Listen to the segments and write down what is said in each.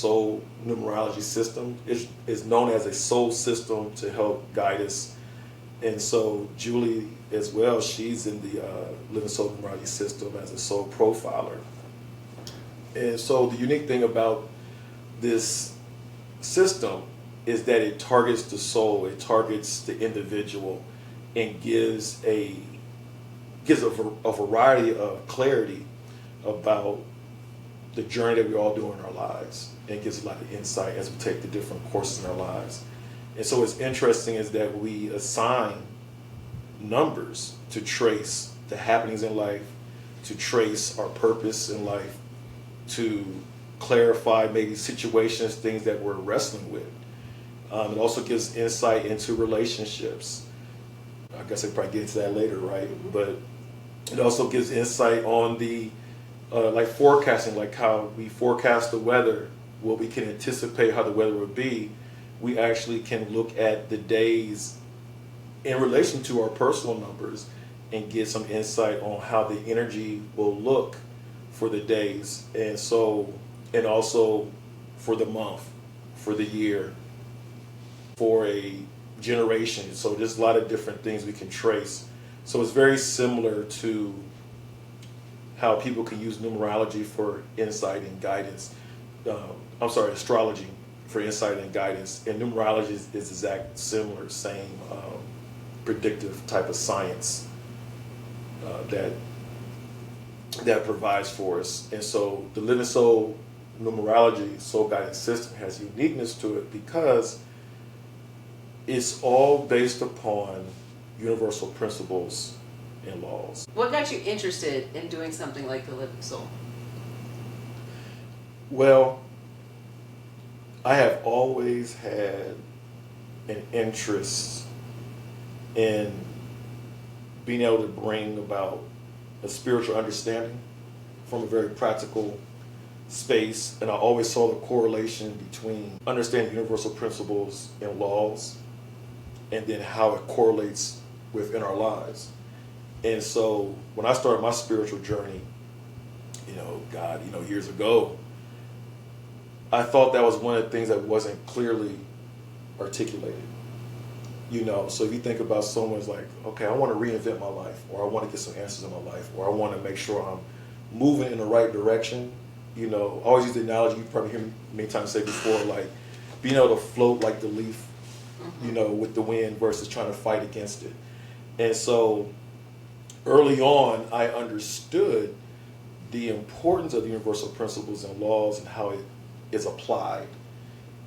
Soul Numerology system. It's known as a soul system to help guide us. And so Julie as well, she's in the Living Soul Numerology system as a soul profiler. And so the unique thing about this system is that it targets the soul, it targets the individual, and gives a variety of clarity about the journey that we all do in our lives, and gives a lot of insight as we take the different courses in our lives. And so what's interesting is that we assign numbers to trace the happenings in life, to trace our purpose in life, to clarify maybe situations, things that we're wrestling with. It also gives insight into relationships. I guess I could probably get into that later, right? But it also gives insight on the like forecasting, like how we forecast the weather, what we can anticipate how the weather would be. We actually can look at the days in relation to our personal numbers and get some insight on how the energy will look for the days, and so, and also for the month, for the year, for a generation. So there's a lot of different things we can trace. So it's very similar to how people can use numerology for insight and guidance. Astrology for insight and guidance. And numerology is exact similar, same predictive type of science that provides for us. And so the Living Soul Numerology soul guidance system has uniqueness to it because it's all based upon universal principles and laws. What got you interested in doing something like the Living Soul? Well, I have always had an interest in being able to bring about a spiritual understanding from a very practical space, and I always saw the correlation between understanding universal principles and laws and then how it correlates within our lives. And so when I started my spiritual journey, years ago, I thought that was one of the things that wasn't clearly articulated. So if you think about someone's like, okay, I want to reinvent my life, or I want to get some answers in my life, or I want to make sure I'm moving in the right direction. I always use the analogy, you've probably heard me many times say before, like being able to float like the leaf, with the wind versus trying to fight against it. And so early on, I understood the importance of the universal principles and laws and how it is applied.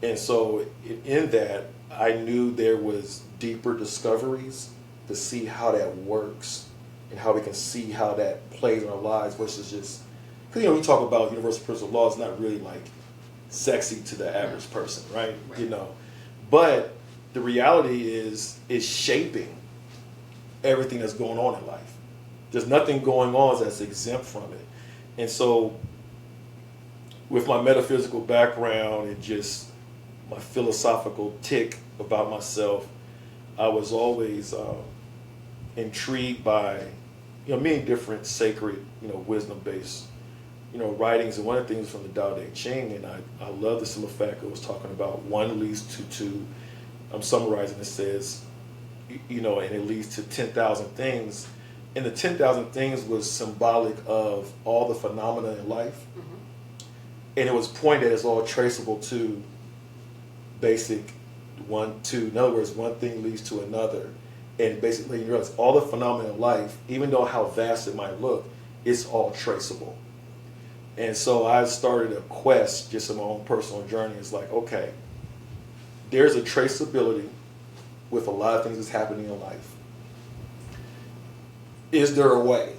And so in that, I knew there was deeper discoveries to see how that works and how we can see how that plays in our lives versus just, because we talk about universal principle laws, not really like sexy to the average person, right? But the reality is it's shaping everything that's going on in life. There's nothing going on that's exempt from it. And so with my metaphysical background and just my philosophical tick about myself, I was always intrigued by many different sacred, wisdom-based, writings. And one of the things from the Tao Te Ching, and I love the simple fact it was talking about 1 leads to 2. I'm summarizing, it says, and it leads to 10,000 things. And the 10,000 things was symbolic of all the phenomena in life. And it was pointed as all traceable to basic 1, 2. In other words, one thing leads to another. And basically you realize all the phenomena in life, even though how vast it might look, it's all traceable. And so I started a quest just in my own personal journey. It's like, okay, there's a traceability with a lot of things that's happening in life. Is there a way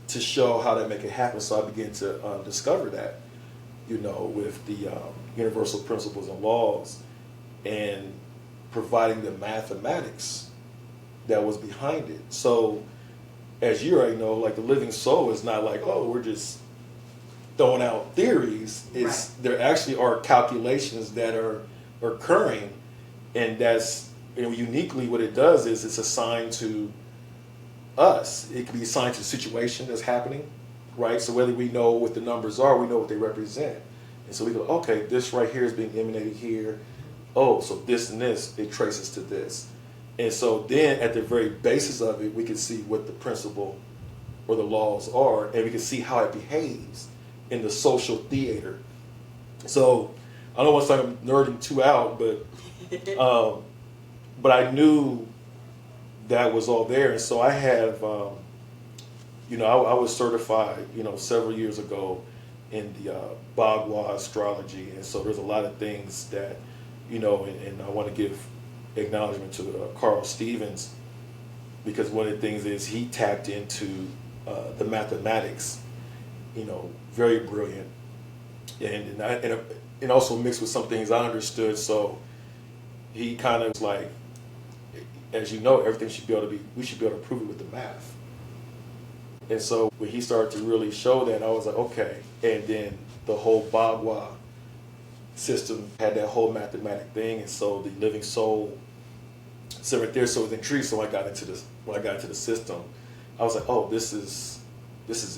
to show how to make it happen? So I began to discover that, with the universal principles and laws, and providing the mathematics that was behind it. So as you already know, like the living soul is not like, oh, we're just throwing out theories. It's right. There actually are calculations that are occurring, and that's uniquely what it does is it's assigned to us. It can be assigned to the situation that's happening, right? So whether we know what the numbers are, we know what they represent. And so we go, okay, this right here is being emanated here. Oh, so this and this, it traces to this. And so then at the very basis of it, we can see what the principle or the laws are, and we can see how it behaves in the social theater. So I don't want to say I'm nerding too out, but I knew that was all there. And so I have, I was certified, several years ago in the Bagua astrology. And so there's a lot of things that, and I want to give acknowledgement to Carl Stevens, because one of the things is he tapped into the mathematics, very brilliant, and also mixed with some things I understood. So he kind of was like, as you know, everything we should be able to prove it with the math. And so when he started to really show that, I was like, okay. And then the whole Bagua system had that whole mathematic thing, and so the Living Soul, so right there, so it was intrigued. So when I got into the system, I was like, oh, this is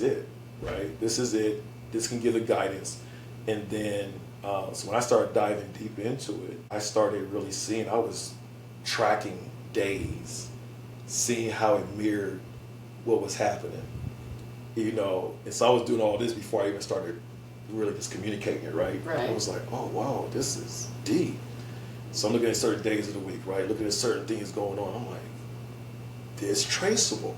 it, right? This is it. This can give the guidance. And then, so when I started diving deep into it, I started really seeing, I was tracking days, seeing how it mirrored what was happening, and so I was doing all this before I even started really just communicating it, right? I was like, oh, wow, this is deep. So I'm looking at certain days of the week, right? Looking at certain things going on. I'm like, it's traceable,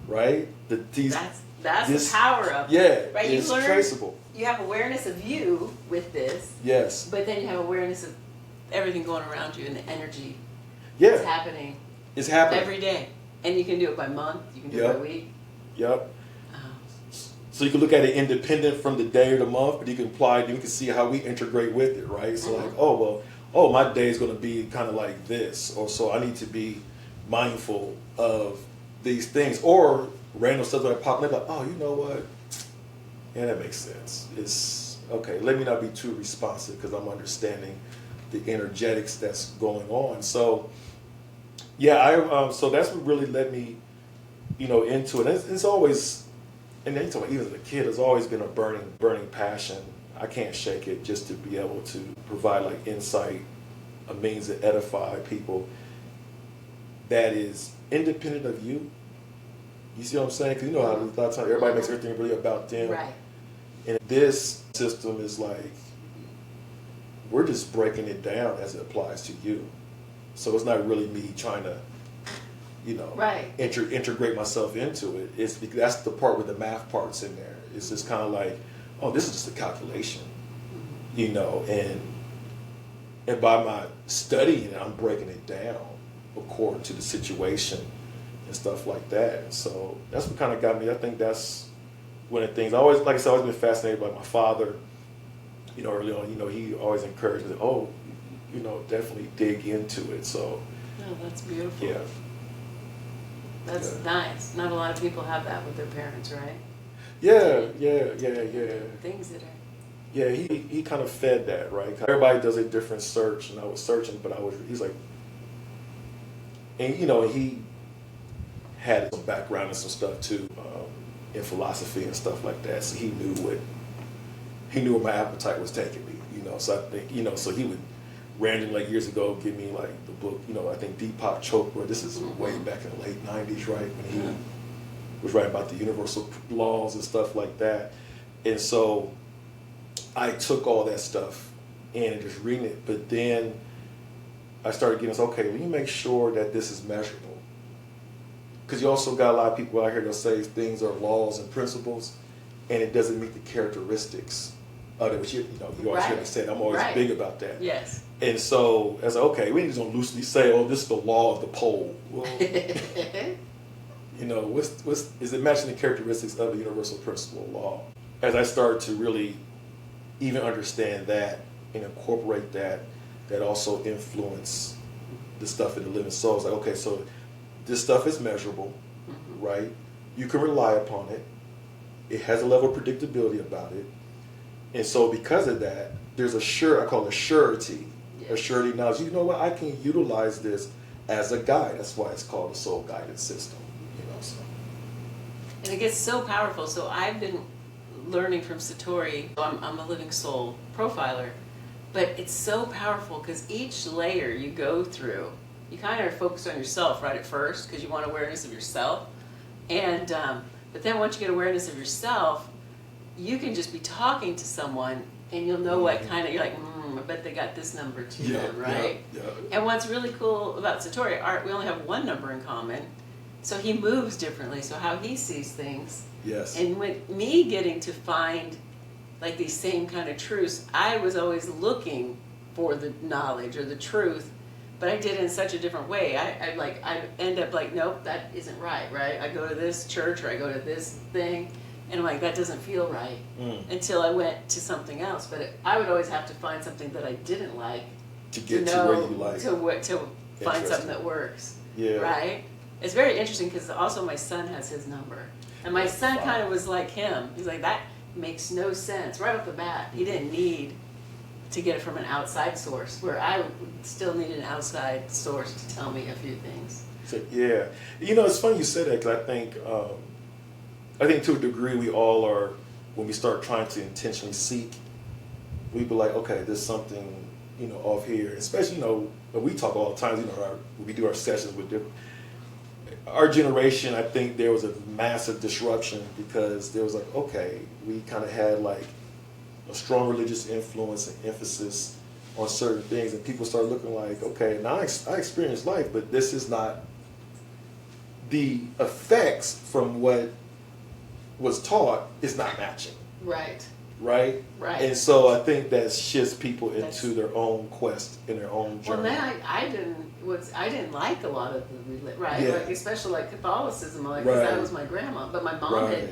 right? That's the power of it. Right? It's traceable. You have awareness of you with this. Yes. But then you have awareness of everything going around you and the energy that's happening. It's happening. Every day. And you can do it by month, you can do it by week. Yep. So you can look at it independent from the day or the month, but you can you can see how we integrate with it, right? So like, my day is going to be kind of like this, or so I need to be mindful of these things, or random stuff that pop up, like, oh, you know what? Yeah, that makes sense. It's okay. Let me not be too responsive because I'm understanding the energetics that's going on. So, yeah, so that's what really led me, into it. It's always. And then even as a kid, it's always been a burning passion. I can't shake it, just to be able to provide like insight, a means to edify people that is independent of you. You see what I'm saying? Because how a lot of times everybody makes everything really about them. Right. And this system is like, we're just breaking it down as it applies to you. So it's not really me trying to integrate myself into it. It's because that's the part where the math part's in there. It's just kind of like, oh, this is just a calculation, and by my studying it, I'm breaking it down according to the situation and stuff like that. So that's what kind of got me. I think that's one of the things. I always been fascinated by my father. Early on, he always encouraged me, definitely dig into it. So, oh, that's beautiful. Yeah. That's nice. Not a lot of people have that with their parents, right? Yeah. Things that are. Yeah, he kind of fed that, right? Everybody does a different search, and I was searching, but he's like, and he had some background and some stuff too, in philosophy and stuff like that. So he knew where my appetite was taking me, So I think, so he would randomly, like years ago, give me like the book, I think Deepak Chopra. This is way back in the late '90s, right? When he was writing about the universal laws and stuff like that. And so I took all that stuff in and just reading it. But then I started getting, okay, let me make sure that this is measurable. Because you also got a lot of people out here that say things are laws and principles, and it doesn't meet the characteristics of it, which you always hear me say. I'm always big about that. Yes. And so I was like, okay, we just don't loosely say, oh, this is the law of the pole. Well, is it matching the characteristics of the universal principle of law? As I started to really even understand that and incorporate that also influence the stuff in the living soul. It's like, okay, so this stuff is measurable, right? You can rely upon it. It has a level of predictability about it. And so because of that, there's I call it surety. A surety knowledge. You know what? I can utilize this as a guide. That's why it's called the soul guidance system. So. And it gets so powerful. So I've been learning from Satori. I'm a living soul profiler, but it's so powerful because each layer you go through, you kind of are focused on yourself right at first because you want awareness of yourself, and but then once you get awareness of yourself, you can just be talking to someone and you'll know what kind of, you're like, I bet they got this number to them, right? Yeah. And what's really cool about Satori, we only have one number in common, so he moves differently, so how he sees things. Yes. And with me getting to find like these same kind of truths, I was always looking for the knowledge or the truth, but I did it in such a different way. I end up like, nope, that isn't right? I go to this church or I go to this thing, and I'm like, that doesn't feel right until I went to something else. But I would always have to find something that I didn't like to get to where you like. To find something that works. Yeah. Right? It's very interesting because also my son has his number. And my son kind of was like him. He's like, that makes no sense. Right off the bat, he didn't need to get it from an outside source, where I would still need an outside source to tell me a few things. So, yeah. It's funny you said that because I think to a degree we all are, when we start trying to intentionally seek, we be like, okay, there's something, off here. Especially, we talk all the time, when we do our sessions with different, our generation, I think there was a massive disruption because there was like, okay, we kind of had like a strong religious influence and emphasis on certain things, and people started looking like, okay, now I experienced life, but this is not the effects from what was taught is not matching. Right. Right? Right. And so I think that shifts people into their own quest and their own journey. Well, then I didn't like a lot of the right, Yeah. like especially like Catholicism, like 'cause Right. that was my grandma, but my mom Right. had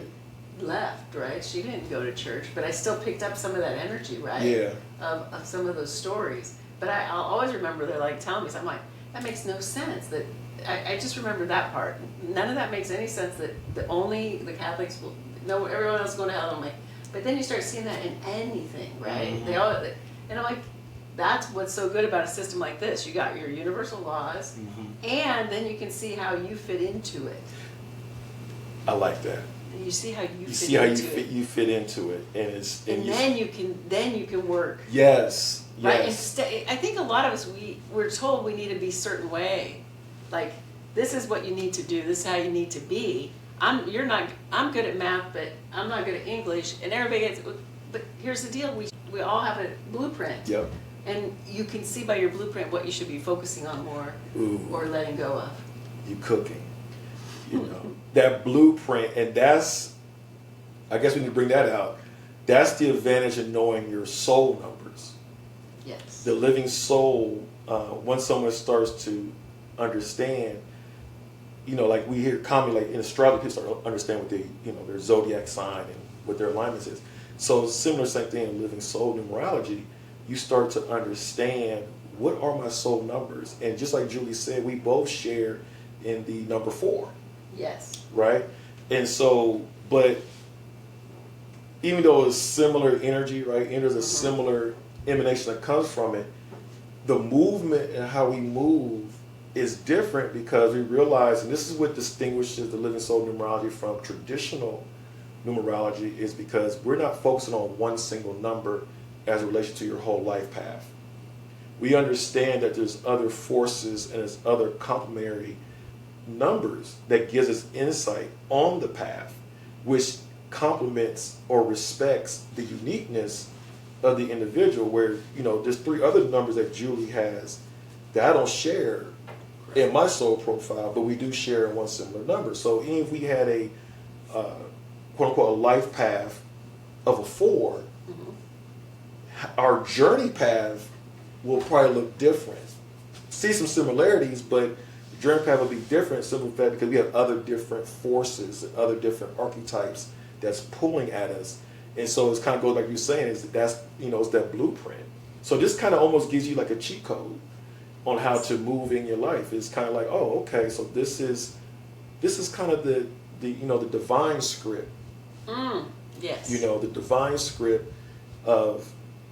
left, right? She didn't go to church, but I still picked up some of that energy, right? Yeah. Of some of those stories. But I'll always remember they're like telling me something like, that makes no sense. That I just remember that part. None of that makes any sense. That the Catholics will, no, everyone else is going to hell. I'm like, but then you start seeing that in anything, right? Mm-hmm. They all, and I'm like, that's what's so good about a system like this. You got your universal laws, and then you can see how you fit into it. I like that. And you see how you fit see how into it. you fit into it, and then you can work. Yes. Right. Yes. I think a lot of us we're told we need to be a certain way, like this is what you need to do. This is how you need to be. I'm good at math, but I'm not good at English, and everybody gets. But here's the deal: we all have a blueprint. Yep. And you can see by your blueprint what you should be focusing on more or letting go of. You cooking, that blueprint, and that's, I guess when you bring that out, that's the advantage of knowing your soul numbers. Yes. The living soul, once someone starts to understand, like we hear commonly, like in astrology, people start to understand what they, their zodiac sign and what their alignments is. So similar, same thing in living soul numerology. You start to understand what are my soul numbers, and just like Julie said, we both share in the number 4. Yes. Right, and so, but even though it's similar energy, right, and there's a similar emanation that comes from it, the movement and how we move is different because we realize, and this is what distinguishes the living soul numerology from traditional numerology, is because we're not focusing on one single number as a relation to your whole life path. We understand that there's other forces and there's other complementary numbers that gives us insight on the path, which complements or respects the uniqueness of the individual, where, there's 3 other numbers that Julie has that I don't share in my soul profile, but we do share in one similar number. So even if we had a quote unquote a life path of a 4, our journey path will probably look different. See some similarities, but the journey path will be different simply because we have other different forces and other different archetypes that's pulling at us. And so it's kind of goes like you're saying, it's that blueprint. So this kind of almost gives you like a cheat code on how to move in your life. It's kind of like, oh, okay, so this is kind of the divine script. Yes. The divine script of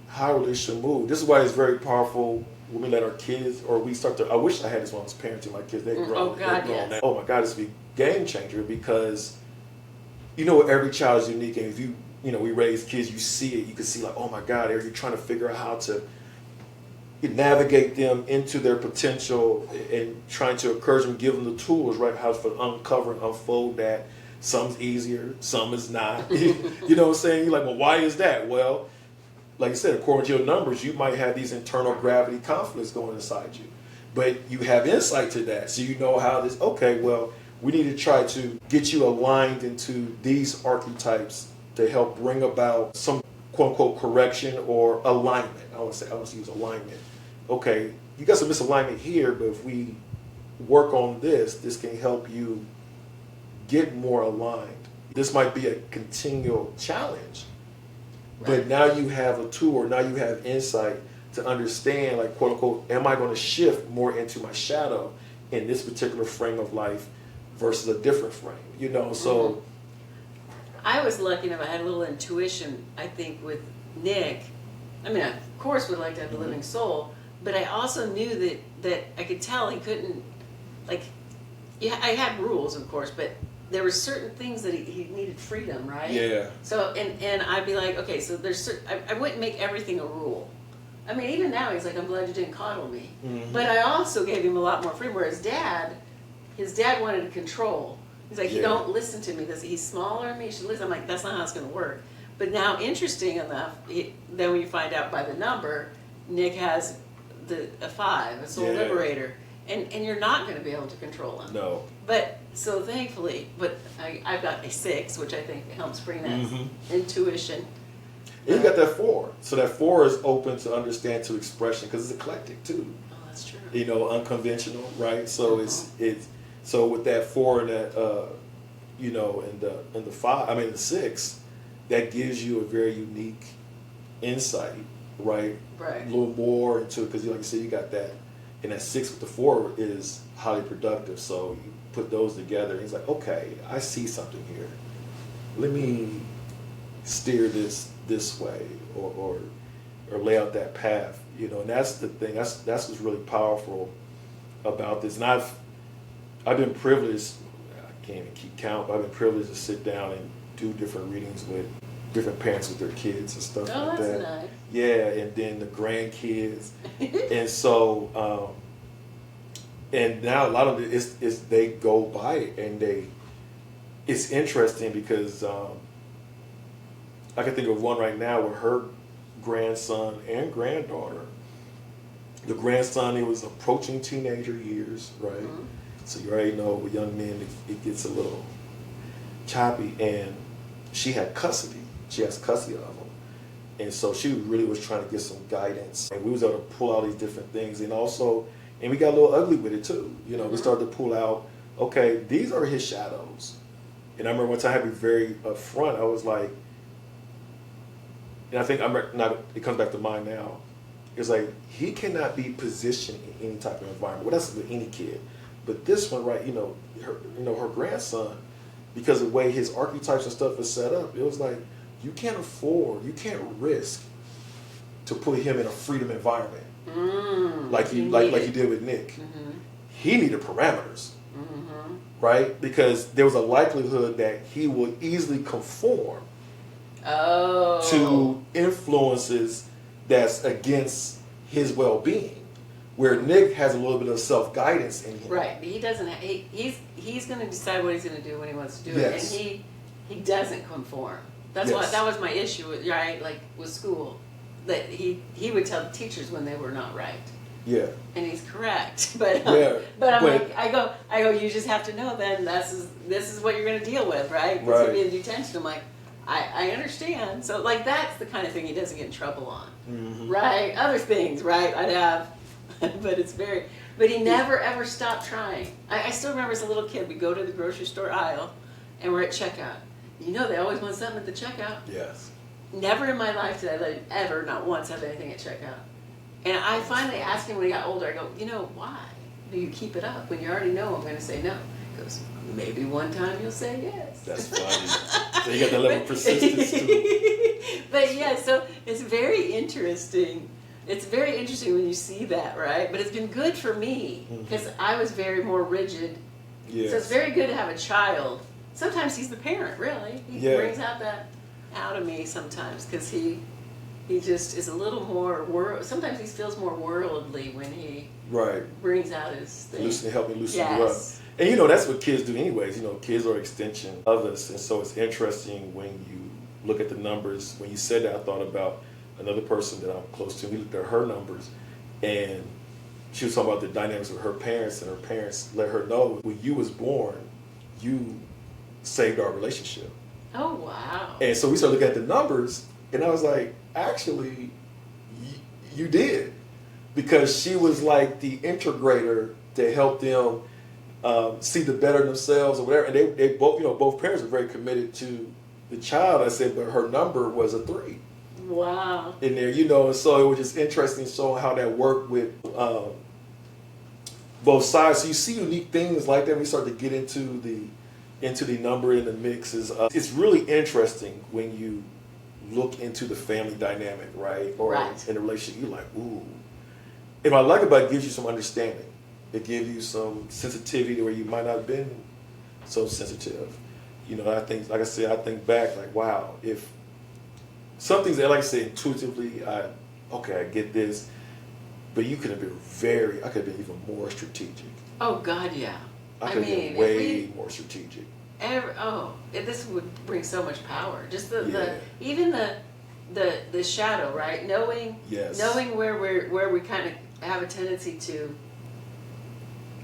how really should move. This is why it's very powerful when we let our kids, or we start to, I wish I had this when I was parenting my kids. They grow yes. now. Oh my God, it's a game changer because every child is unique, and if you we raise kids, you see it, you can see like, oh my God, you're trying to figure out how to navigate them into their potential and trying to encourage them, give them the tools, right? How to uncover and unfold that. Some's easier, some is not. You know what I'm saying? You're like, well, why is that? Well, like I said, according to your numbers, you might have these internal gravity conflicts going inside you. But you have insight to that. So you know how this, okay, well, we need to try to get you aligned into these archetypes to help bring about some quote unquote correction or alignment. I want to use alignment. Okay, you got some misalignment here, but if we work on this can help you get more aligned. This might be a continual challenge, but now you have a tool, or now you have insight to understand, like, quote unquote, am I going to shift more into my shadow in this particular frame of life versus a different frame? So I was lucky enough, I had a little intuition, I think, with Nick. I mean, I, of course, would like to have the living soul, but I also knew that I could tell he couldn't, like, yeah, I had rules, of course, but there were certain things that he needed freedom, right? Yeah. So, and I'd be like, okay, so there's I wouldn't make everything a rule. I mean, even now he's like, I'm glad you didn't coddle me. Mm-hmm. But I also gave him a lot more freedom, whereas his dad wanted to control. He's like, you don't listen to me. He's smaller than me, you should listen. I'm like, that's not how it's going to work. But now, interesting enough, then when you find out by the number, Nick has a 5, a soul liberator. And you're not going to be able to control him. No. But, so thankfully, I've got a 6, which I think helps bring that intuition. And you got that 4. So that 4 is open to understand, to expression, because it's eclectic too. Oh, that's true. Unconventional, right? So it's so with that 4 and that and the 5, I mean the 6, that gives you a very unique insight, right? Right. A little more into it, because like you said, you got that, and that 6 with the 4 is highly productive. So you put those together, and he's like, okay, I see something here. Let me steer this way, or lay out that path, and that's the thing. That's what's really powerful about this. And I've been privileged. I can't even keep count, but I've been privileged to sit down and do different readings with different parents with their kids and stuff like that. That's nice. Yeah, and then the grandkids, and so and now a lot of it is they go by it, and it's interesting because I can think of one right now with her grandson and granddaughter. The grandson, he was approaching teenager years, right? Mm-hmm. So you already know with young men, it gets a little choppy, and she had custody. She has custody of him. And so she really was trying to get some guidance. And we was able to pull out these different things. And we got a little ugly with it too. We started to pull out, okay, these are his shadows. And I remember one time I had to be very upfront. I was like, and I think it comes back to mine now. It's like, he cannot be positioned in any type of environment. Well, that's with any kid. But this one, right, her grandson, because of the way his archetypes and stuff is set up, it was like, you can't risk to put him in a freedom environment. Like you did with Nick. Mm-hmm. He needed parameters. Mm-hmm. Right? Because there was a likelihood that he would easily conform to influences that's against his well-being. Where Nick has a little bit of self-guidance in him. Right. He doesn't. He's going to decide what he's going to do when he wants to do it, and he doesn't conform. That's why that was my issue with with school, that he would tell the teachers when they were not right. Yeah. And he's correct, but I go. You just have to know. Then this is what you're going to deal with, right? It's going to be in detention. I'm like, I understand. So that's the kind of thing he doesn't get in trouble on, right? Other things, right? I'd have. But he never ever stopped trying. I still remember as a little kid, we go to the grocery store aisle and we're at checkout. They always want something at the checkout. Yes. Never in my life did I let him ever, not once, have anything at checkout. And I finally asked him when he got older, I go, why do you keep it up when you already know I'm going to say no? He goes, maybe one time you'll say yes. That's funny. So you got that level of persistence too. But yeah, so it's very interesting. It's very interesting when you see that, right? But it's been good for me because I was very more rigid. Yes. So it's very good to have a child. Sometimes he's the parent, really. He brings out that. out of me sometimes because he just is a little more sometimes he feels more worldly when he Right. brings out his thing. Help me loosen you up. Yes. And that's what kids do anyways. Kids are an extension of us. And so it's interesting when you look at the numbers. When you said that, I thought about another person that I'm close to. We looked at her numbers, and she was talking about the dynamics with her parents, and her parents let her know when you was born, you saved our relationship. Oh, wow. And so we started looking at the numbers, and I was like, actually, you did. Because she was like the integrator to help them see the better in themselves or whatever. And they both, both parents were very committed to the child. I said, but her number was a 3. Wow. In there, and so it was just interesting showing how that worked with both sides. So you see unique things like that when you start to get into the number and the mixes. It's really interesting when you look into the family dynamic, right? Or Right. in a relationship, you're like, ooh. And what I like about it, gives you some understanding. It gives you some sensitivity where you might not have been so sensitive. I think, like I said, I think back like, wow, if some things that, like I said, intuitively, I get this, but you could have been I could have been even more strategic. Oh, God, yeah. I could have been way more strategic. This would bring so much power. Just Yeah. even the shadow, right? Knowing where we kind of have a tendency to,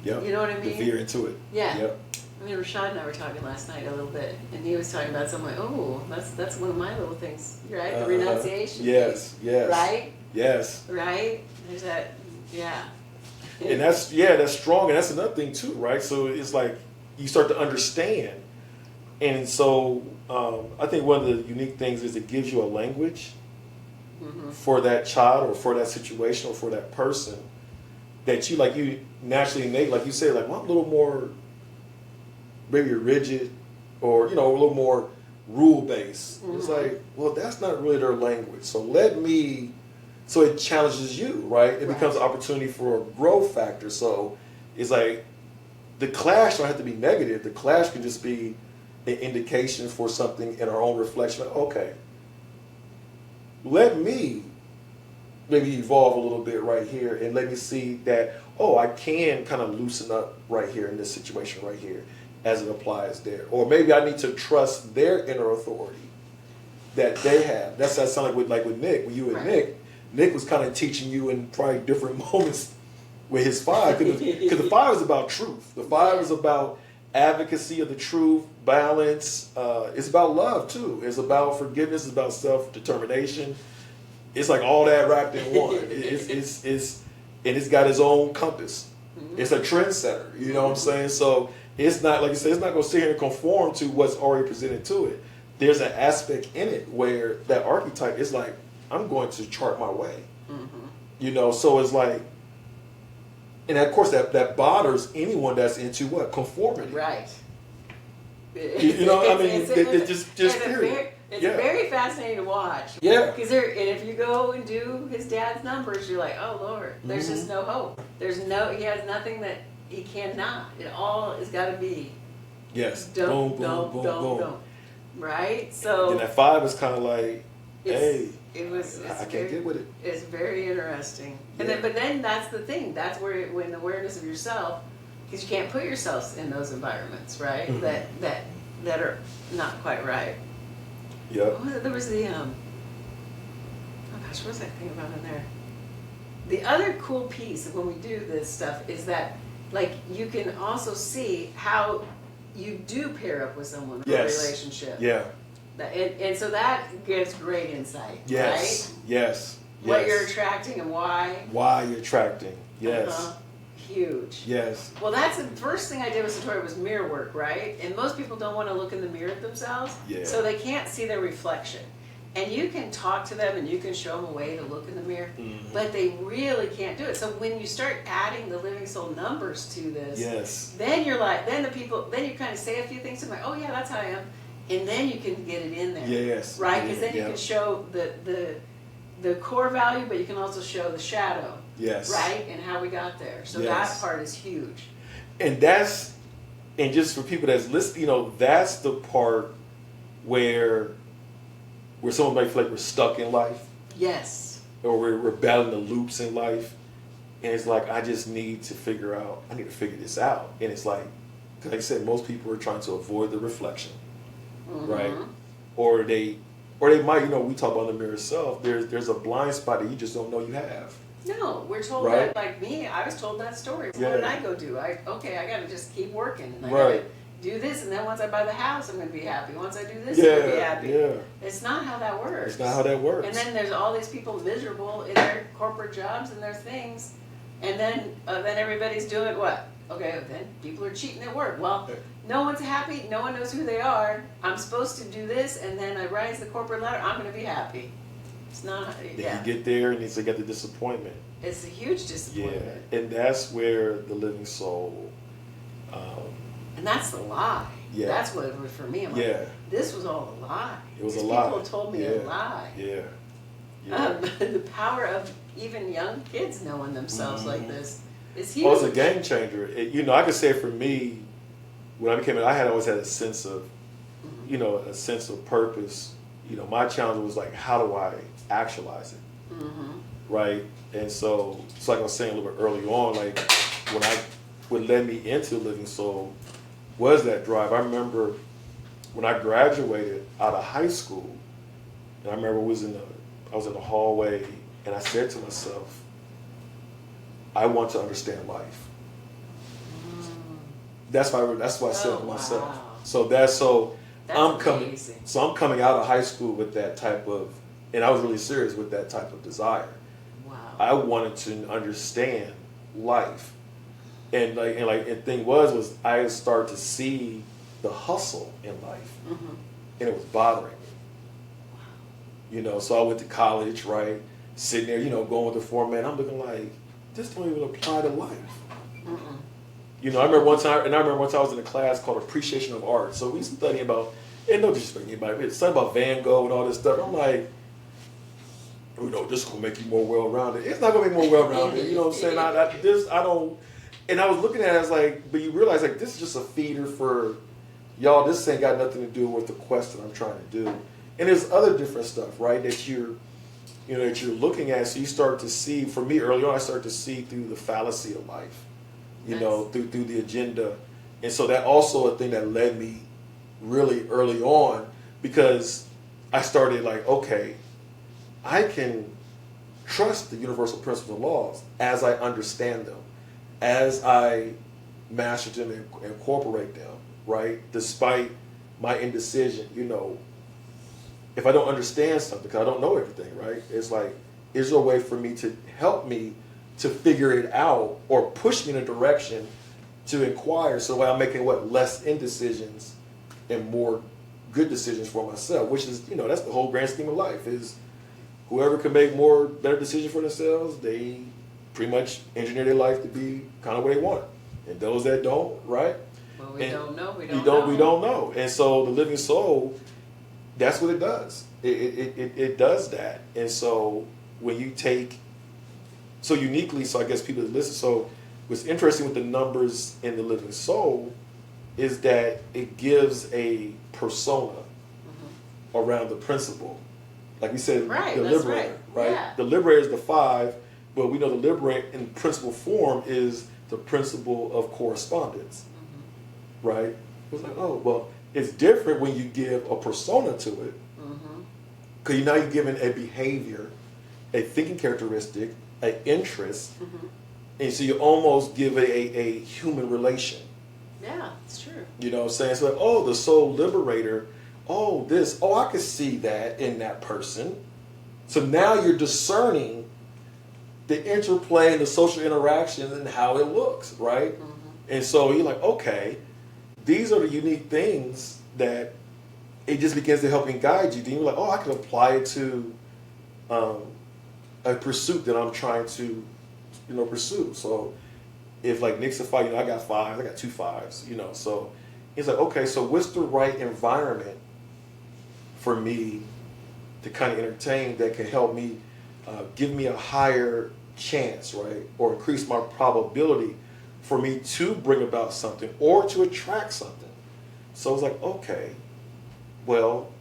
Yep. you know what I To mean? veer into it. Yeah. Yep. I mean, Rashad and I were talking last night a little bit, and he was talking about something like, oh, that's one of my little things, right? The renunciation. Yes. thing, Yes. Right? Yes. Right? There's that, yeah. And that's strong, and that's another thing too, right? So it's like you start to understand, and so I think one of the unique things is it gives you a language for that child or for that situation or for that person that you naturally innate, like you said, like, well, I'm a little more maybe rigid or a little more rule based. It's like, well, that's not really their language, so it challenges you, right? It becomes an opportunity for a growth factor. So it's like the clash don't have to be negative. The clash can just be an indication for something in our own reflection. Like, okay, let me maybe evolve a little bit right here and let me see that, I can kind of loosen up right here in this situation right here as it applies there. Or maybe I need to trust their inner authority that they have. That's what it sounded like with Nick. When you and Nick was kind of teaching you in probably different moments with his 5, because the 5 is about truth. The 5 is about advocacy of the truth, balance. It's about love too. It's about forgiveness. It's about self-determination. It's like all that wrapped in one. And it's got its own compass. It's a trendsetter. You know what I'm saying? So it's not, like you said, it's not going to sit here and conform to what's already presented to it. There's an aspect in it where that archetype is like, I'm going to chart my way. So it's like, and of course that bothers anyone that's into what? Conformity. Right. It's just period. It's very fascinating to watch. Yeah. Because and if you go and do his dad's numbers, you're like, oh Lord, there's just no hope. He has nothing that he cannot. It all has got to be. Yes. Don't. Right. So. And that 5 is kind of like, hey. I can't get with it. It's very interesting. And but then that's the thing. That's where when the awareness of yourself, because you can't put yourself in those environments, right? That are not quite right. Yep. There was the oh gosh, what was that thing about in there? The other cool piece of when we do this stuff is that, like, you can also see how you do pair up with someone in a relationship. Yeah. And so that gives great insight, yes. right? Yes. What you're attracting and why. Why you're attracting. Yes. Huge. Yes. Well, that's the first thing I did with Satori was mirror work, right? And most people don't want to look in the mirror at themselves, so they can't see their reflection. And you can talk to them and you can show them a way to look in the mirror, but they really can't do it. So when you start adding the Living Soul numbers to this, then you're like, then you kind of say a few things to them, like, oh yeah, that's how I am. And then you can get it in there. Yes. Right? Because then you can show the core value, but you can also show the shadow. Yes. Right? And how we got there. So that part is huge. And just for people that's listening, that's the part where where someone might feel like we're stuck in life, Yes. or we're battling the loops in life, and it's like I just need to figure this out, and it's like I said, most people are trying to avoid the reflection, right? Or they might, we talk about the mirror self. There's a blind spot that you just don't know you have. No, we're told Right? that, like me, I was told that story. Yeah. What did I go do? I gotta just keep working. I Right. gotta do this, and then once I buy the house, I'm gonna be happy. Once I do this, I'm gonna be happy. Yeah. It's not how that works. It's not how that works. And then there's all these people miserable in their corporate jobs and their things, and then everybody's doing what? Okay, then people are cheating at work. Well, no one's happy. No one knows who they are. I'm supposed to do this, and then I rise the corporate ladder. I'm going to be happy. It's not. Then you get there, and you get the disappointment. It's a huge disappointment. Yeah, and that's where the living soul. And that's the lie. Yeah. That's what it was for me. I'm like, this was all a lie. It was These a lie. People told me a lie. Yeah. The power of even young kids knowing themselves like this is huge. Oh, it's a game changer. I could say for me, when I became, I always had a sense of, a sense of purpose. My challenge was like, how do I actualize it, right? And so it's like I was saying a little bit early on, like what led me into Living Soul was that drive. I remember when I graduated out of high school, and I remember I was in the hallway, and I said to myself, I want to understand life. That's why I said it to myself. Wow. I'm amazing. I'm coming out of high school with that type of, and I was really serious with that type of desire. Wow. I wanted to understand life, and the thing was I started to see the hustle in life, and it was bothering me. So I went to college, right? Sitting there, going with the format. I'm looking like, this don't even apply to life. I remember one time I was in a class called Appreciation of Art. So we studying about, and no disrespect to anybody, we studying about Van Gogh and all this stuff. I'm like, this is gonna make you more well-rounded. It's not gonna make me more well-rounded. You know what I'm saying? I don't. And I was looking at it as like, but you realize like this is just a feeder for y'all. This ain't got nothing to do with the quest that I'm trying to do. And there's other different stuff, right? That you're looking at. So you start to see. For me, early on, I started to see through the fallacy of life. Through the agenda. And so that also a thing that led me really early on, because I started like, okay, I can trust the universal principles and laws as I understand them, as I master them and incorporate them, right? Despite my indecision, if I don't understand something, because I don't know everything, right? It's like, is there a way for me to help me to figure it out, or push me in a direction to inquire, so I'm making less indecisions and more good decisions for myself, which is, that's the whole grand scheme of life, is whoever can make better decisions for themselves, they pretty much engineer their life to be kind of where they want it. And those that don't, right? Well, we don't know. We don't know. And so the living soul, that's what it does. It does that. And so when you take, so uniquely, so I guess people that listen, so what's interesting with the numbers in the living soul is that it gives a persona around the principle. Like we said, right, the liberator, right? Yeah. The liberator is the 5, but we know the liberator in principle form is the principle of correspondence, right? It's like, oh, well, it's different when you give a persona to it, because now you're giving a behavior, a thinking characteristic, an interest, and so you almost give a human relation. Yeah, it's true. You know what I'm saying? So like, oh, the soul liberator, I could see that in that person. So now you're discerning the interplay and the social interaction and how it looks, right? And so you're like, okay, these are the unique things that it just begins to help and guide you. Then you're like, I can apply it to a pursuit that I'm trying to, pursue. So if like Nick's a 5, I got 5, I got 2 5s, so it's like, okay, so what's the right environment for me to kind of entertain that can help me, give me a higher chance, right? Or increase my probability for me to bring about something or to attract something. So it's like, okay, well,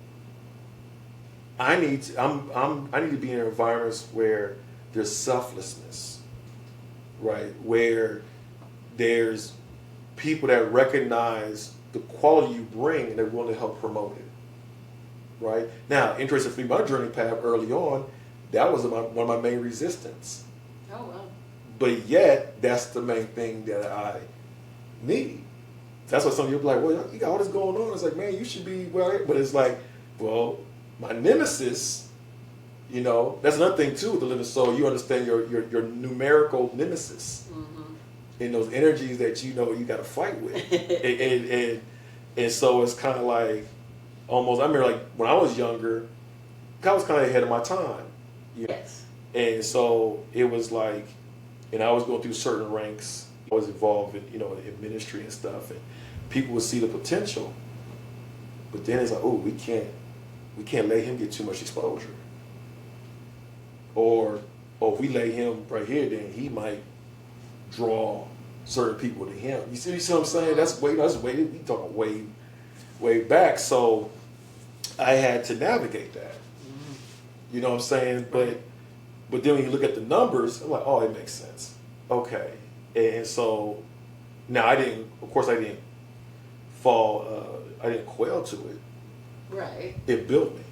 I need to, I need to be in environments where there's selflessness, right? Where there's people that recognize the quality you bring and they're willing to help promote it, right? Now, interestingly, my journey path early on, that was one of my main resistance. Oh, wow. But yet, that's the main thing that I need. That's why some of you be like, well, you got all this going on. It's like, man, you should be well. But it's like, well, my nemesis, you know, that's another thing too with the living soul. You understand your numerical nemesis. Mm-hmm. And those energies that you know you got to fight with. and so it's kind of like, almost, I remember like when I was younger, I was kind of ahead of my time. You know? Yes. And so it was like, and I was going through certain ranks. I was involved in, you know, in ministry and stuff, and people would see the potential. But then it's like, oh, we can't let him get too much exposure. Or if we lay him right here, then he might draw certain people to him. You see what I'm saying? That's way we talking way back. So I had to navigate that. You know what I'm saying? But then when you look at the numbers, I'm like, oh, it makes sense. Okay. And so now I didn't fall, I didn't quail to it. Right. It built me.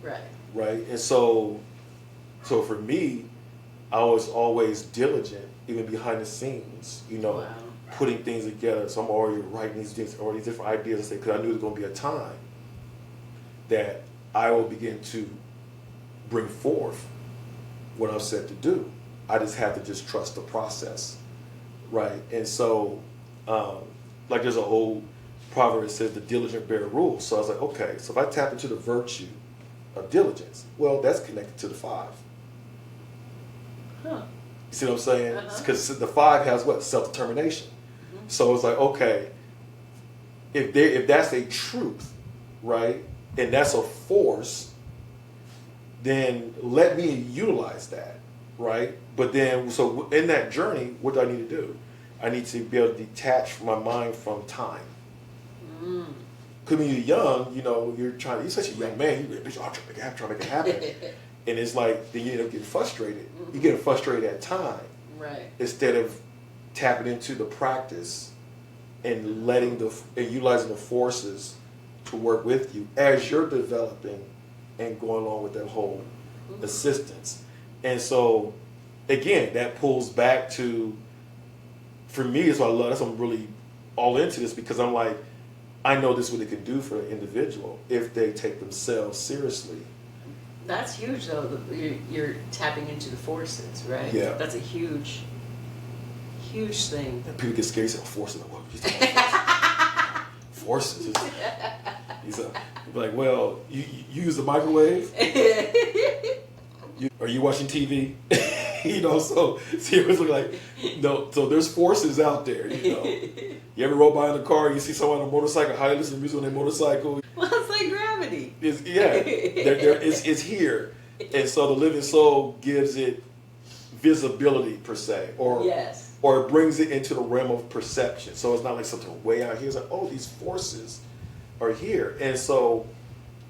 Right. Right. And so for me, I was always diligent, even behind the scenes, you know, Wow. putting things together. So I'm already writing these things, all these different ideas, because I knew there was going to be a time that I will begin to bring forth what I'm set to do. I just have to just trust the process, right? And so, like there's an old proverb that says, the diligent bear rule. So I was like, okay, so if I tap into the virtue of diligence, well, that's connected to the 5. Huh. You see what I'm saying? Uh-huh. Because the 5 has what? Self-determination. Mm-hmm. So it's like, okay, if that's a truth, right, and that's a force, then let me utilize that, right? But then, so in that journey, what do I need to do? I need to be able to detach my mind from time. Because when you're young, you know, you're such a young man, you're trying to make it happen. And it's like, then you end up getting frustrated. Mm-hmm. You get frustrated at time. Right. Instead of tapping into the practice and and utilizing the forces to work with you as you're developing and going along with that whole assistance. And so, again, that pulls back to, for me, is what I love. That's why I'm really all into this, because I'm like, I know this is what it can do for an individual if they take themselves seriously. That's huge, though. You're tapping into the forces, right? Yeah. That's a huge thing. And people get scared. They say, forces. What are you talking about? Forces. He's like, well, you use the microwave? Are you watching TV? You know, so see, it was like, no. So there's forces out there. You know, you ever roll by in a car, you see someone on a motorcycle, how they listen to music on their motorcycle? Well, it's like gravity. It's here, and so the living soul gives it visibility per se, or Yes. or it brings it into the realm of perception. So it's not like something way out here. It's like, oh, these forces are here, and so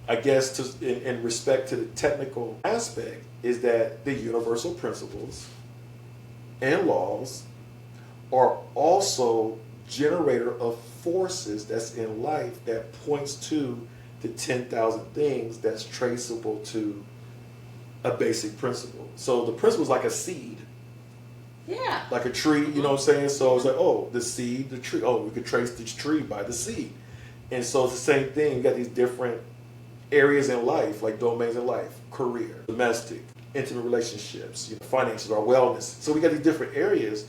I guess in respect to the technical aspect is that the universal principles and laws are also generator of forces that's in life that points to the 10,000 things that's traceable to a basic principle. So the principle is like a seed. Yeah. Like a tree, you know what I'm saying? So it's like, oh, the seed, the tree. Oh, we could trace this tree by the seed. And so it's the same thing. You got these different areas in life, like domains in life, career, domestic, intimate relationships, finances, our wellness. So we got these different areas,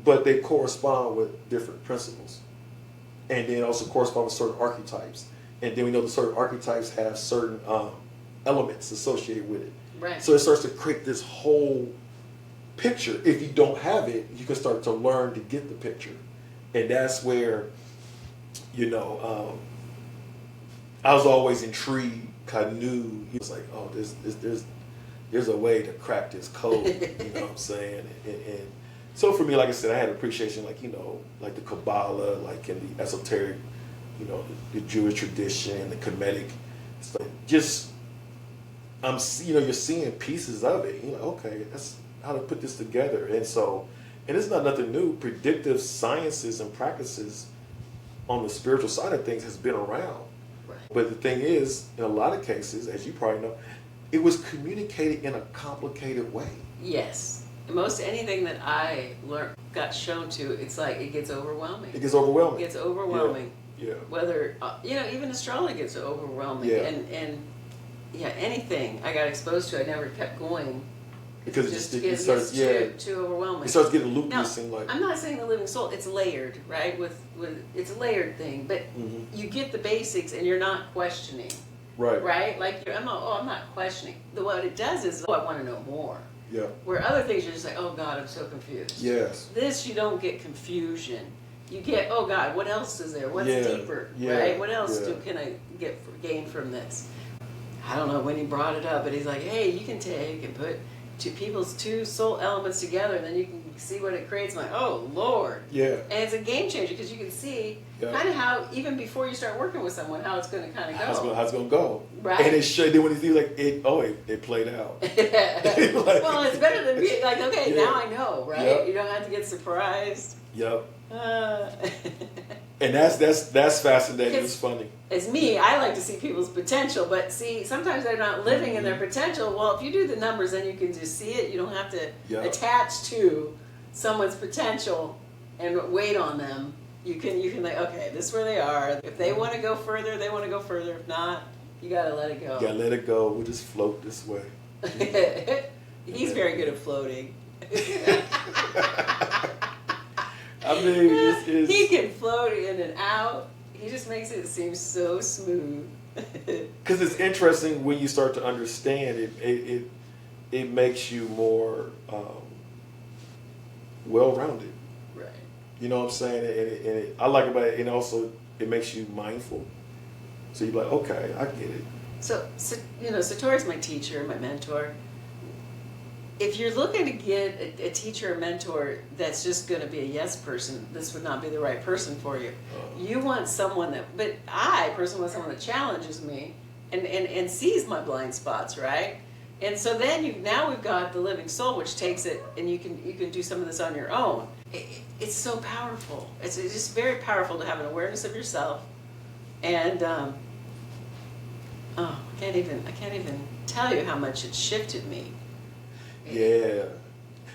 but they correspond with different principles. And then also correspond with certain archetypes. And then we know the certain archetypes have certain elements associated with it. Right. So it starts to create this whole picture. If you don't have it, you can start to learn to get the picture. And that's where, I was always intrigued. I knew he was like, oh, there's a way to crack this code. You know what I'm saying? And so for me, like I said, I had appreciation, like the Kabbalah, like in the esoteric, the Jewish tradition, the Kemetic stuff. Just you're seeing pieces of it. You're like, okay, that's how to put this together. And so, and it's not nothing new. Predictive sciences and practices on the spiritual side of things has been around. Right. But the thing is, in a lot of cases, as you probably know, it was communicated in a complicated way. Yes. Most anything that I got shown to, it's like it gets overwhelming. It gets overwhelming. It gets overwhelming. Yeah. Whether even astrology gets overwhelming. Yeah. And anything I got exposed to, I never kept going. Because it starts too overwhelming. It starts getting loopy. Now, Seem like I'm not saying the living soul. It's layered, right? With it's a layered thing, but you get the basics and you're not questioning. right. Right? Like I'm not questioning. What it does is, I want to know more. Yeah. Where other things you're just like, oh God, I'm so confused. Yes. This you don't get confusion. You get, oh God, what else is there? What's deeper? Yeah. Right? What else Yeah. can I gain from this? I don't know when he brought it up, but he's like, hey, you can take and put two soul elements together, and then you can see what it creates. I'm like, oh Lord. Yeah. And it's a game changer because you can see kind of how, even before you start working with someone, how it's going to kind of go. How it's going to go. Right. And it should. Then when you see it played out. Well, it's better than being like, okay, now I know, right? Yep. You don't have to get surprised. Yep. And that's fascinating. It's funny. As me, I like to see people's potential, but see, sometimes they're not living in their potential. Well, if you do the numbers, then you can just see it. You don't have to attach to someone's potential and wait on them. You can like, okay, this is where they are. If they want to go further, they want to go further. If not, you gotta let it go. You gotta let it go. We'll just float this way. He's very good at floating. I mean, he can float in and out. He just makes it seem so smooth. Because it's interesting when you start to understand it. It makes you more well-rounded. Right. You know what I'm saying? I like about it, and also it makes you mindful. So you're like, okay, I get it. So Satori's my teacher, my mentor. If you're looking to get a teacher or mentor that's just going to be a yes person, this would not be the right person for you. You want someone but I personally want someone that challenges me and sees my blind spots, right? And so then now we've got the Living Soul, which takes it, and you can do some of this on your own. It's so powerful. It's just very powerful to have an awareness of yourself, and I can't even tell you how much it shifted me. Yeah,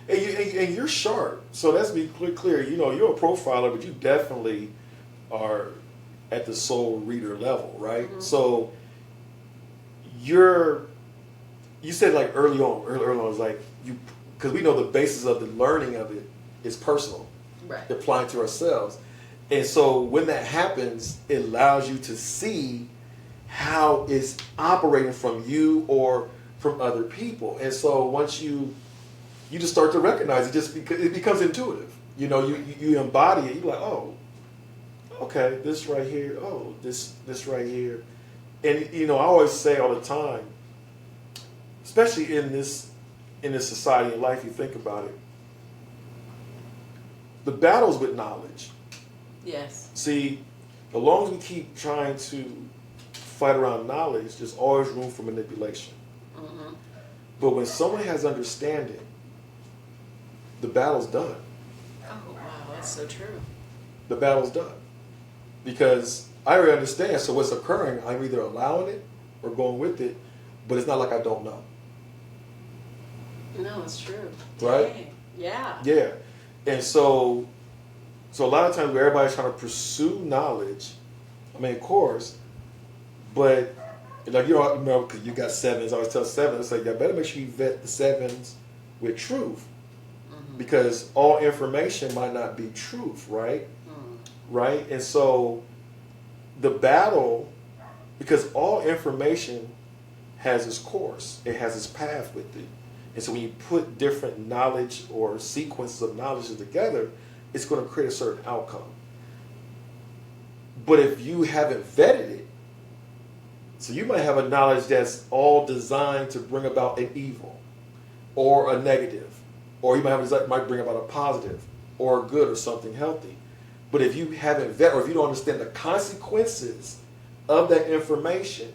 and you're sharp. So let's be clear. You're a profiler, but you definitely are at the soul reader level, right? Mm-hmm. So you said like early on, it's like because we know the basis of the learning of it is personal, right? Applying to ourselves, and so when that happens, it allows you to see how it's operating from you or from other people. And so once you just start to recognize it, just because it becomes intuitive. You embody it. You're like, oh, okay, this right here. Oh, this right here. And I always say all the time, especially in this society and life, you think about it, the battle's with knowledge. Yes. See, as long as we keep trying to fight around knowledge, there's always room for manipulation. Mm-hmm. But when someone has understanding, the battle's done. Oh, wow, that's so true. The battle's done. Because I already understand, so what's occurring, I'm either allowing it or going with it, but it's not like I don't know. No, it's true. Right? Dang. Yeah. Yeah. And so a lot of times where everybody's trying to pursue knowledge, of course, but like because you got sevens, I always tell sevens, it's like, you better make sure you vet the sevens with truth. Mm-hmm. Because all information might not be truth, right? Mm. Right? And so the battle, because all information has its course, it has its path with it. And so when you put different knowledge or sequences of knowledge together, it's going to create a certain outcome. But if you haven't vetted it, so you might have a knowledge that's all designed to bring about an evil or a negative, or you might bring about a positive or a good or something healthy. But if you haven't vetted, or if you don't understand the consequences of that information,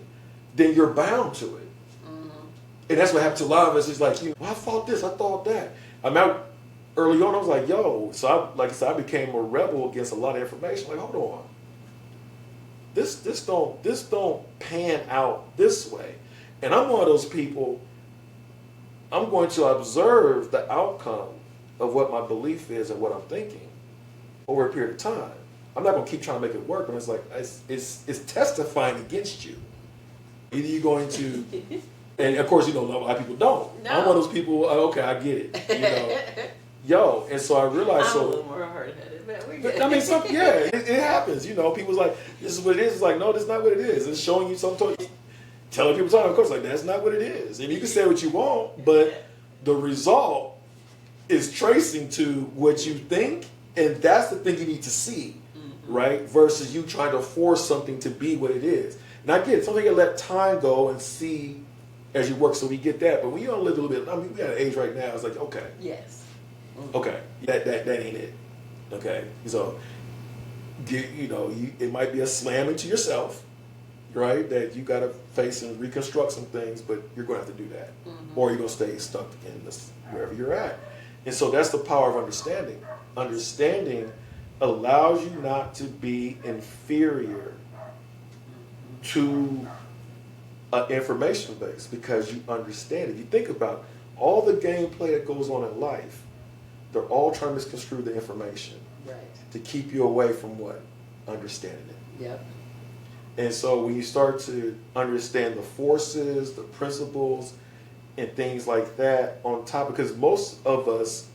then you're bound to it. Mm-hmm. And that's what happened to a lot of us. It's like, well, I thought this, I thought that. Early on, I was like, yo. So like I said, I became a rebel against a lot of information. Like, hold on. This don't pan out this way. And I'm one of those people, I'm going to observe the outcome of what my belief is and what I'm thinking over a period of time. I'm not going to keep trying to make it work, but it's like, it's testifying against you. Either you're going to, and of course, a lot of people don't. No. I'm one of those people, okay, I get it, Yo, and so I realized, I'm a little more hard-headed, but we're good. I mean, it happens, people's like, this is what it is. It's like, no, that's not what it is. It's showing you something, telling people something, of course, like, that's not what it is. And you can say what you want, but the result is tracing to what you think, and that's the thing you need to see, right? Versus you trying to force something to be what it is. And I get it. Something you let time go and see as you work, so we get that. But when you don't live a little bit, we got an age right now, it's like, okay. Yes. Okay, that ain't it. Okay, so it might be a slam into yourself, right? That you got to face and reconstruct some things, but you're going to have to do that, or you're going to stay stuck in this wherever you're at. And so that's the power of understanding. Understanding allows you not to be inferior to an information base because you understand it. You think about all the gameplay that goes on in life. They're all trying to misconstrue the information to keep you away from what? Understanding it. Yep. And so when you start to understand the forces, the principles, and things like that on top, because most of us,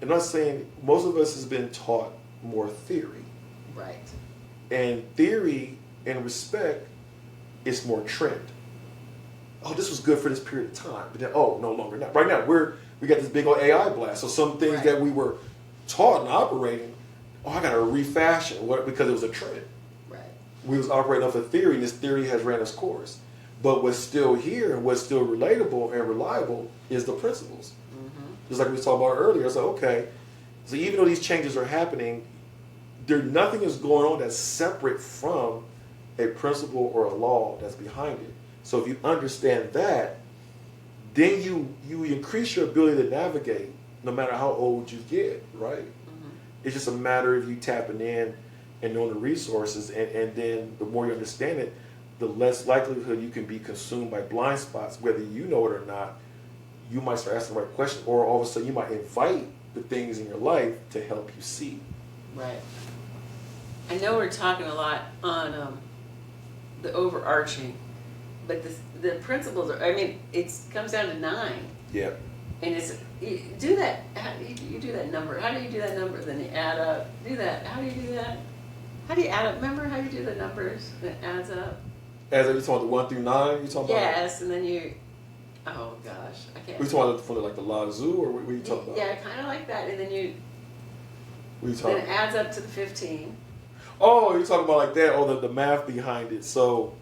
I'm not saying most of us has been taught more theory. Right. And theory and respect is more trend. Oh, this was good for this period of time, but then, no longer not. Right now, we got this big old AI blast. So some things that we were taught and operating, I got to refashion because it was a trend. Right. We was operating off a theory, and this theory has ran its course. But what's still here and what's still relatable and reliable is the principles. Just like we was talking about earlier, it's like, okay, so even though these changes are happening, nothing is going on that's separate from a principle or a law that's behind it. So if you understand that, then you increase your ability to navigate no matter how old you get, right? It's just a matter of you tapping in and knowing the resources, and then the more you understand it, the less likelihood you can be consumed by blind spots, whether you know it or not. You might start asking the right question, or all of a sudden you might invite the things in your life to help you see. Right. I know we're talking a lot on the overarching, but the principles are, it comes down to 9. Yeah. And you do that, you do that number. How do you do that number? Then you add up. Do that. How do you do that? How do you add up? Remember how you do the numbers? It adds up. As you're talking about the 1 through 9, you talking about? Yes, and then you, oh gosh, I can't. Were you talking about from like the Lazoo, or what are you talking about? Yeah, kind of like that. And then Then it adds up to the 15. Oh, you're talking about like that, or the math behind it. So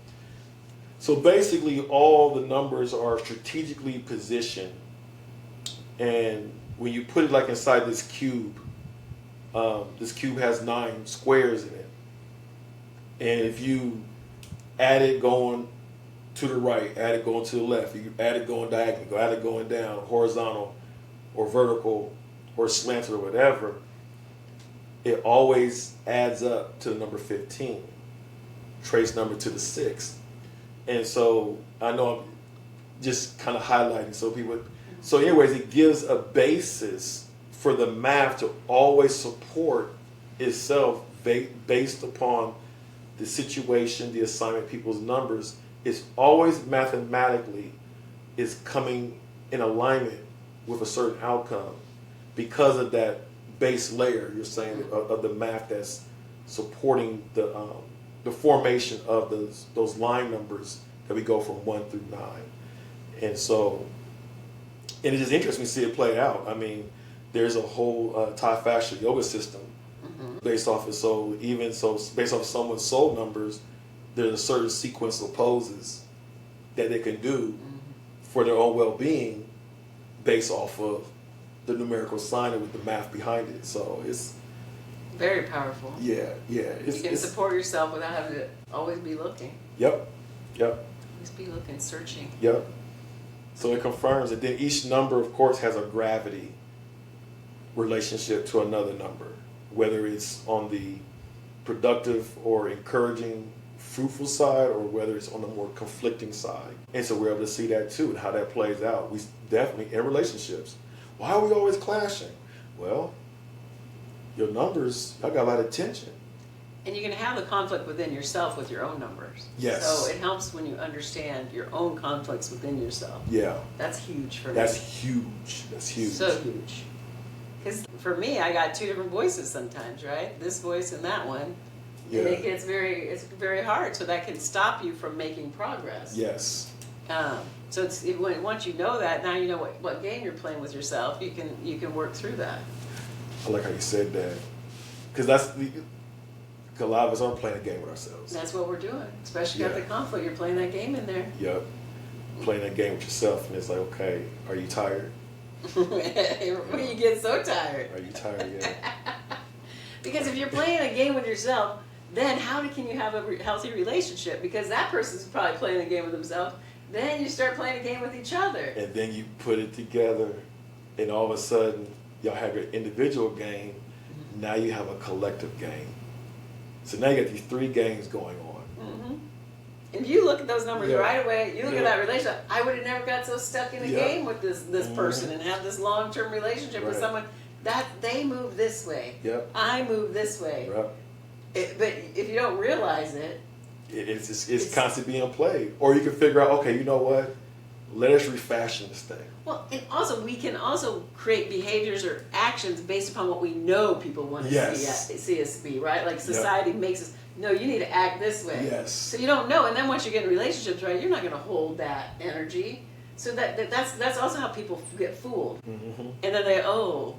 basically all the numbers are strategically positioned, and when you put it like inside this cube has 9 squares in it. And if you add it going to the right, add it going to the left, you add it going diagonal, add it going down, horizontal or vertical or slanted or whatever, it always adds up to the number 15, trace number to the 6. And so I know I'm just kind of highlighting so anyways, it gives a basis for the math to always support itself based upon the situation, the assignment, people's numbers. It's always mathematically is coming in alignment with a certain outcome because of that base layer you're saying of the math that's supporting the formation of those line numbers that we go from 1 through 9. And so, and it's just interesting to see it play out. There's a whole Thai fascia yoga system based off of based off of someone's soul numbers, there's a certain sequence of poses that they can do for their own well-being based off of the numerical sign and with the math behind it. So it's very powerful. Yeah. You can support yourself without having to always be looking. Yep. Always be looking, searching. Yep. So it confirms that then each number, of course, has a gravity relationship to another number, whether it's on the productive or encouraging, fruitful side, or whether it's on the more conflicting side. And so we're able to see that too, and how that plays out. We definitely, in relationships, why are we always clashing? Well, your numbers, y'all got a lot of tension. And you can have the conflict within yourself with your own numbers. Yes. So it helps when you understand your own conflicts within yourself. Yeah. That's huge for me. That's huge. That's huge. So huge. Because for me, I got two different voices sometimes, right? This voice and that one. Yeah. And it's very hard. So that can stop you from making progress. Yes. So once you know that, now you know what game you're playing with yourself. You can work through that. I like how you said that, because a lot of us are playing a game with ourselves. That's what we're doing. Especially got the conflict. You're playing that game in there. Yep. Playing that game with yourself, and it's like, okay, are you tired? When you get so tired. Are you tired yet? Because if you're playing a game with yourself, then how can you have a healthy relationship? Because that person's probably playing a game with themselves. Then you start playing a game with each other. And then you put it together, and all of a sudden, y'all have your individual game. Mm-hmm. Now you have a collective game. So now you got these three games going on. Mm-hmm. And you look at those numbers right away, you look at that relationship, I would have never got so stuck in a game with this person and have this long-term relationship with someone that they move this way. Yep. I move this way. Right. But if you don't realize it, it's constantly being played. Or you can figure out, okay, you know what? Let us refashion this thing. Well, and also we can also create behaviors or actions based upon what we know people want to see us be, right? Like society makes us, no, you need to act this way. Yes. So you don't know, and then once you get in relationships, right, you're not going to hold that energy. So that's also how people get fooled. Mm-hmm. And then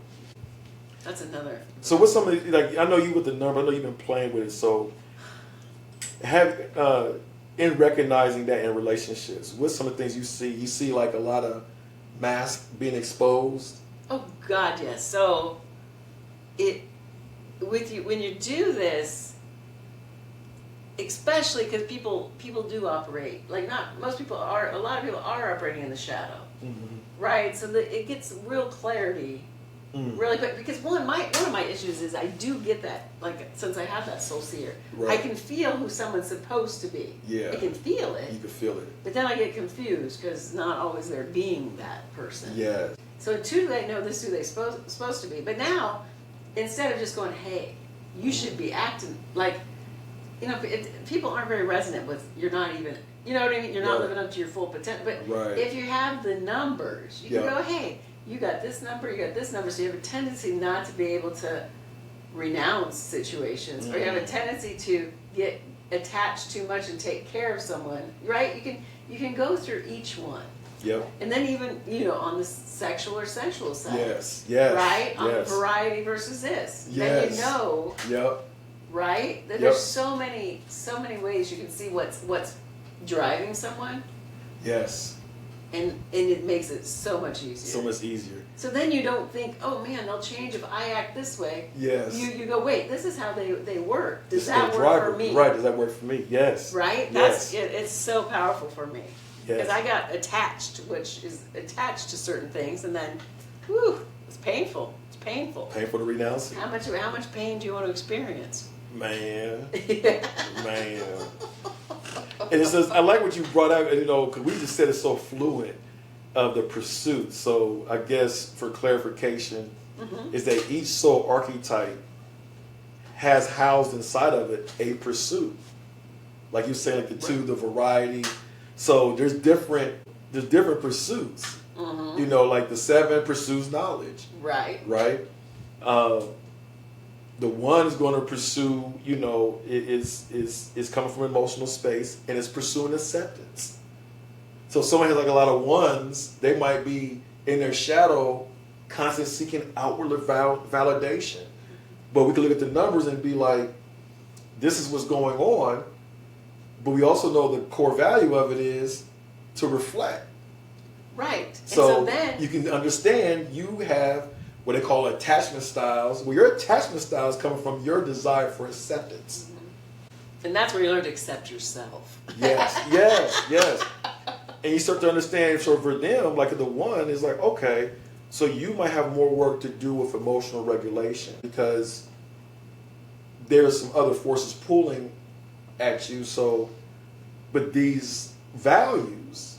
that's another. So what's some of the, like, I know you with the number, I know you've been playing with it, so in recognizing that in relationships, what's some of the things you see? You see like a lot of masks being exposed? Oh God, yes. So when you do this, especially because people do operate, like a lot of people are operating in the shadow. Mm-hmm. Right? So it gets real clarity really quick, because one of my issues is I do get that, like, since I have that soul seer, I can feel who someone's supposed to be. Yeah. I can feel it. You can feel it. But then I get confused because not always they're being that person. Yeah. So intuitively I know this is who they're supposed to be. But now, instead of just going, hey, you should be acting like, people aren't very resonant with, you're not even, you know what I mean? You're not living up to your full potential. But if you have the numbers, you can go, hey, you got this number, so you have a tendency not to be able to renounce situations, or you have a tendency to get attached too much and take care of someone, right? You can go through each one. Yep. And then even, on the sexual or sensual side. Yes. Right? On the variety versus this. Yes. Then Yep. Right? That there's so many ways you can see what's driving someone. Yes. And it makes it so much easier. So much easier. So then you don't think, oh man, they'll change if I act this way. Yes. You go, wait, this is how they work. Does that work for me? Right, does that work for me? Yes. Right? Yes. It's so powerful for me. Yes. Because I got attached, which is attached to certain things, and then, it's painful. It's painful. Painful to renounce it. How much pain do you want to experience? Man. Man. And it's just, I like what you brought out, because we just said it's so fluid of the pursuit. So I guess for clarification, is that each soul archetype has housed inside of it a pursuit. Like you said, like the variety. So there's different pursuits. Mm-hmm. Like the 7 pursues knowledge. Right. Right? The one is going to pursue, is coming from emotional space, and it's pursuing acceptance. So if someone has like a lot of ones, they might be in their shadow, constantly seeking outward validation. But we can look at the numbers and be like, this is what's going on. But we also know the core value of it is to reflect. Right. So, then you can understand you have what they call attachment styles. Well, your attachment style is coming from your desire for acceptance. And that's where you learn to accept yourself. Yes. And you start to understand, so for them, like the one is like, okay, so you might have more work to do with emotional regulation because there's some other forces pulling at you. So, but these values,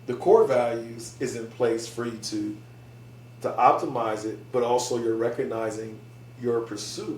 the core values, is in place for you to optimize it, but also you're recognizing your pursuits.